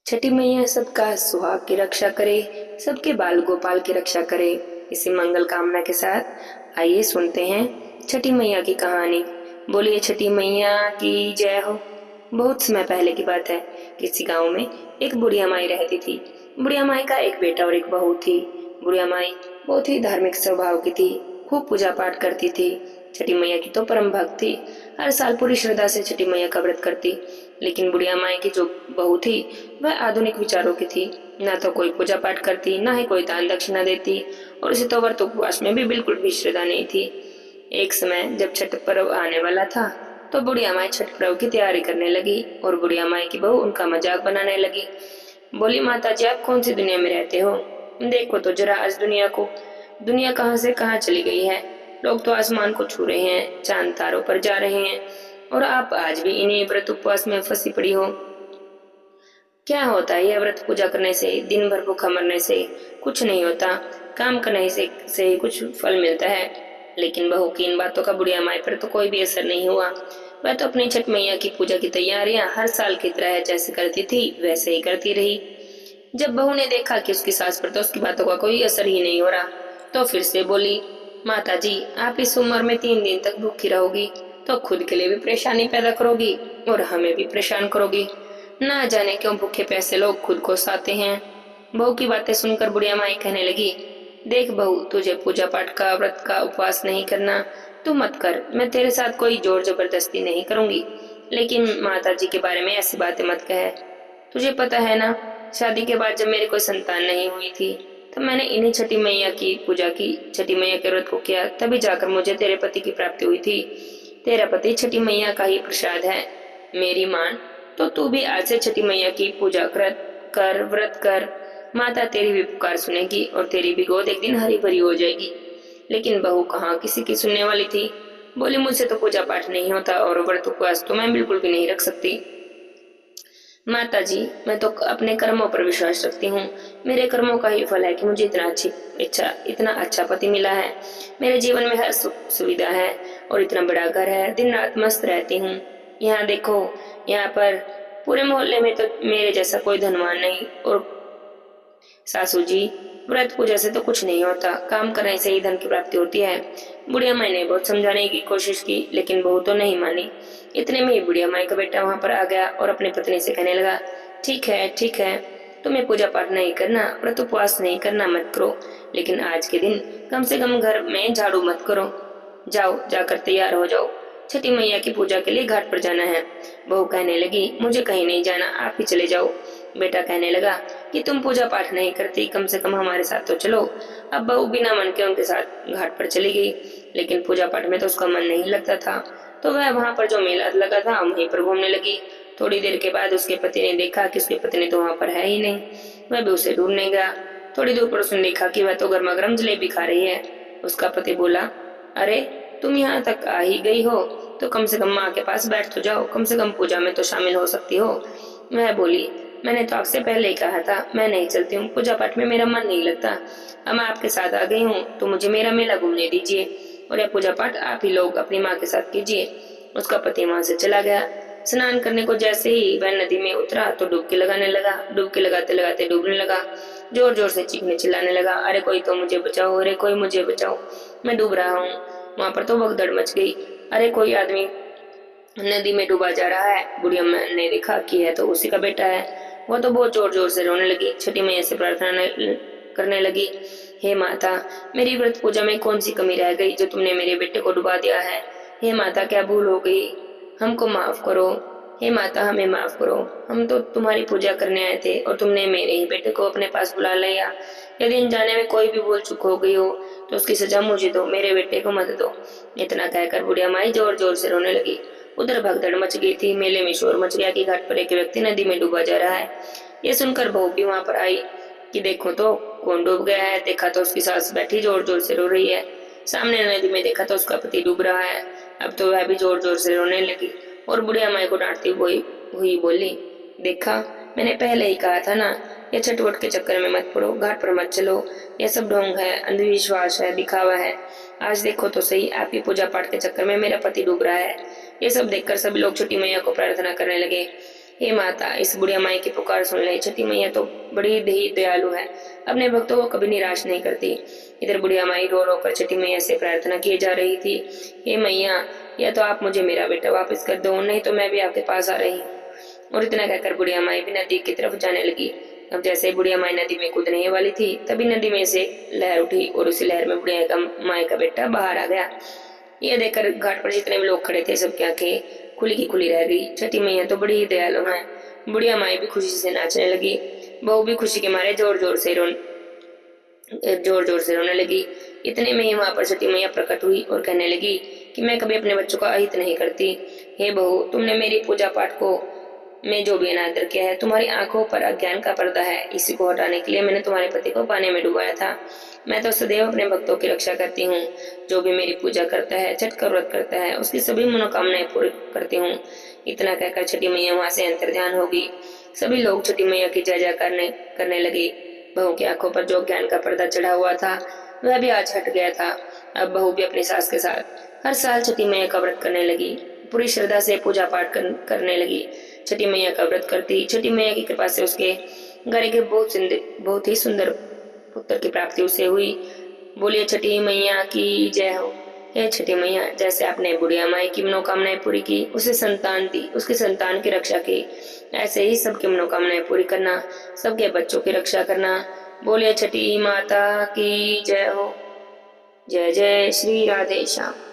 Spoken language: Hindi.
छठी मैया सबका सुहाग की रक्षा करे, सबके बाल गोपाल की रक्षा करे। इसी मंगल कामना के साथ आइए सुनते हैं छठी मैया की कहानी। बोलिए छठी मैया की जय हो। बहुत समय पहले की बात है। किसी गांव में एक बुढ़िया माई रहती थी। बुढ़िया माई का एक बेटा और एक बहू थी। बुढ़िया माई बहुत ही धार्मिक स्वभाव की थी, खूब पूजा पाठ करती थी। छठी मैया की तो परम भक्त थी। हर साल पूरी श्रद्धा से छठी मैया का व्रत करती। लेकिन बुढ़िया माई की जो बहू थी वह आधुनिक विचारों की थी। न तो कोई पूजा पाठ करती, न ही कोई दान दक्षिणा देती, और उसे तो व्रत उपवास में भी बिल्कुल भी श्रद्धा नहीं थी। एक समय जब छठ पर्व आने वाला था तो बुढ़िया माई छठ पर्व की तैयारी करने लगी और बुढ़िया माई की बहू उनका मजाक बनाने लगी। बोली, माता जी आप कौन सी दुनिया में रहते हो? देखो तो जरा आज दुनिया को। दुनिया कहाँ से कहाँ चली गई है। लोग तो आसमान को छू रहे हैं, चांद तारों पर जा रहे हैं, और आप आज भी इन्हीं व्रत उपवास में फंसी पड़ी हो। क्या होता है यह व्रत पूजा करने से, दिन भर भूखा मरने से? कुछ नहीं होता। काम करने से ही कुछ फल मिलता है। लेकिन बहू की इन बातों का बुढ़िया माई पर तो कोई भी असर नहीं हुआ। वह तो अपनी छठ मैया की पूजा की तैयारियां हर साल की तरह जैसे करती थी वैसे ही करती रही। जब बहू ने देखा कि उसकी सास पर तो उसकी बातों का कोई असर ही नहीं हो रहा, तो फिर से बोली, माता जी आप इस उम्र में 3 दिन तक भूखी रहोगी तो खुद के लिए भी परेशानी पैदा करोगी और हमें भी परेशान करोगी। ना जाने क्यों भूखे पैसे लोग खुद को साते हैं। बहू की बातें सुनकर बुढ़िया माई कहने लगी, देख बहू, तुझे पूजा पाठ का, व्रत का, उपवास नहीं करना तू मत कर। मैं तेरे साथ कोई जोर जबरदस्ती नहीं करूंगी, लेकिन माता जी के बारे में ऐसी बातें मत कह। तुझे पता है ना, शादी के बाद जब मेरी कोई संतान नहीं हुई थी तब मैंने इन्हीं छठी मैया की पूजा की, छठी मैया के व्रत को किया, तभी जाकर मुझे तेरे पति की प्राप्ति हुई थी। तेरा पति छठी मैया का ही प्रसाद है। मेरी मान तो तू भी आज से छठी मैया की पूजा कर, व्रत कर। माता तेरी भी पुकार सुनेगी और तेरी भी गोद एक दिन हरी भरी हो जाएगी। लेकिन बहू कहाँ किसी की सुनने वाली थी। बोली, मुझसे तो पूजा पाठ नहीं होता और व्रत उपवास तो मैं बिल्कुल भी नहीं रख सकती। माता जी मैं तो अपने कर्मों पर विश्वास रखती हूँ। मेरे कर्मों का ही फल है कि मुझे इतना अच्छा पति मिला है। मेरे जीवन में हर सुख सुविधा है और इतना बड़ा घर है, दिन रात मस्त रहती हूँ। यहाँ देखो, यहाँ पर पूरे मोहल्ले में तो मेरे जैसा कोई धनवान नहीं। और सासू जी, व्रत पूजा से तो कुछ नहीं होता, काम करने से ही धन की प्राप्ति होती है। बुढ़िया माई ने बहुत समझाने की कोशिश की लेकिन बहू तो नहीं मानी। इतने में ही बुढ़िया माई का बेटा वहां पर आ गया और अपनी पत्नी से कहने लगा, ठीक है ठीक है, तुम्हें पूजा पाठ नहीं करना, व्रत उपवास नहीं करना मत करो, लेकिन आज के दिन कम से कम घर में झाड़ू मत करो। जाओ, जाकर तैयार हो जाओ, छठी मैया की पूजा के लिए घाट पर जाना है। बहू कहने लगी, मुझे कहीं नहीं जाना, आप ही चले जाओ। बेटा कहने लगा कि तुम पूजा पाठ नहीं करती, कम से कम हमारे साथ तो चलो। अब बहू बिना मन के उनके साथ घाट पर चली गई, लेकिन पूजा पाठ में तो उसका मन नहीं लगता था, तो वह वहां पर जो मेला लगा था वहीं पर घूमने लगी। थोड़ी देर के बाद उसके पति ने देखा कि उसकी पत्नी तो वहां पर है ही नहीं। वह भी उसे ढूंढने गया। थोड़ी दूर पर उसने देखा कि वह तो गर्मा गर्म जलेबी खा रही है। उसका पति बोला, अरे तुम यहाँ तक आ ही गई हो तो कम से कम माँ के पास बैठ तो जाओ, कम से कम पूजा में तो शामिल हो सकती हो। वह बोली, मैंने तो आपसे पहले ही कहा था मैं नहीं चलती हूँ, पूजा पाठ में मेरा मन नहीं लगता। अब मैं आपके साथ आ गई हूँ तो मुझे मेरा मेला घूमने दीजिए और यह पूजा पाठ आप ही लोग अपनी माँ के साथ कीजिए। उसका पति वहां से चला गया। स्नान करने को जैसे ही वह नदी में उतरा तो डुबकी लगाने लगा। डुबकी लगाते लगाते डूबने लगा। जोर जोर से चीखने चिल्लाने लगा, अरे कोई तो मुझे बचाओ, अरे कोई मुझे बचाओ, मैं डूब रहा हूँ। वहां पर तो भगदड़ मच गई। अरे कोई आदमी नदी में डूबा जा रहा है। बुढ़िया ने देखा कि है तो उसी का बेटा है। वो तो बहुत जोर जोर से रोने लगी। छठी मैया से प्रार्थना करने लगी, हे माता, मेरी व्रत पूजा में कौन सी कमी रह गई जो तुमने मेरे बेटे को डुबा दिया है? हे माता, क्या भूल हो गई? हमको माफ करो। हे माता, हमें माफ करो, हम तो तुम्हारी पूजा करने आए थे और तुमने मेरे ही बेटे को अपने पास बुला लिया। यदि इन जाने में कोई भी भूल चूक हो गई हो तो उसकी सजा मुझे दो, मेरे बेटे को मत दो। इतना कहकर बुढ़िया माई जोर जोर से रोने लगी। उधर भगदड़ मच गई थी। मेले में शोर मच गया कि घाट पर एक व्यक्ति नदी में डूबा जा रहा है। ये सुनकर बहू भी वहां पर आई कि देखो तो कौन डूब गया है। देखा तो उसकी सास बैठी जोर जोर से रो रही है। सामने नदी में देखा तो उसका पति डूब रहा है। अब तो वह भी जोर जोर से रोने लगी और बुढ़िया माई को डांटती हुई बोली, देखा, मैंने पहले ही कहा था ना, ये छटवट के चक्कर में मत पड़ो, घाट पर मत चलो, यह सब ढोंग है, अंधविश्वास है, दिखावा है। आज देखो तो सही, आपकी पूजा पाठ के चक्कर में मेरा पति डूब रहा है। ये सब देखकर सभी लोग छठी मैया को प्रार्थना करने लगे, हे माता, इस बुढ़िया माई की पुकार सुन ले। छठी मैया तो बड़ी ही दयालु है, अपने भक्तों को कभी निराश नहीं करती। इधर बुढ़िया माई रो रो कर छठी मैया से प्रार्थना किए जा रही थी। हे मैया, या तो आप मुझे मेरा बेटा वापस कर दो, नहीं तो मैं भी आपके पास आ रही हूँ। और इतना कहकर बुढ़िया माई भी नदी की तरफ जाने लगी। अब जैसे बुढ़िया माई नदी में कूदने ही वाली थी, तभी नदी में से लहर उठी और उसी लहर में बुढ़िया माई का बेटा बाहर आ गया। यह देखकर घाट पर जितने भी लोग खड़े थे, सबकी आंखें खुली की खुली रह गई। छठी मैया तो बड़ी ही दयालु है। बुढ़िया माई भी खुशी से नाचने लगी। बहू भी खुशी के मारे जोर जोर से रोने लगी। इतने में ही वहां पर छठी मैया प्रकट हुई और कहने लगी कि मैं कभी अपने बच्चों का अहित नहीं करती। हे बहू, तुमने मेरी पूजा पाठ को में जो भी अनादर किया है, तुम्हारी आंखों पर अज्ञान का पर्दा है, इसी को हटाने के लिए मैंने तुम्हारे पति को पानी में डुबाया था। मैं तो सदैव अपने भक्तों की रक्षा करती हूँ। जो भी मेरी पूजा करता है, छठ का व्रत करता है, उसकी सभी मनोकामनाएं पूरी करती हूँ। इतना कहकर छठी मैया वहां से अंतर्ध्यान होगी। सभी लोग छठी मैया की जय जय करने लगे। बहू की आंखों पर जो ज्ञान का पर्दा चढ़ा हुआ था, वह भी आज हट गया था। अब बहू भी अपनी सास के साथ हर साल छठी मैया का व्रत करने लगी। पूरी श्रद्धा से पूजा पाठ करने लगी। छठी मैया का व्रत करती। छठी मैया की कृपा से उसके घर के बहुत ही सुंदर पुत्र की प्राप्ति उसे हुई। बोलिए छठी मैया की जय हो। हे छठी मैया, जैसे आपने बुढ़िया माई की मनोकामनाएं पूरी की, उसे संतान दी, उसकी संतान की रक्षा की, ऐसे ही सबकी मनोकामनाएं पूरी करना, सबके बच्चों की रक्षा करना। बोलिए छठी माता की जय हो। जय जय श्री राधे श्याम।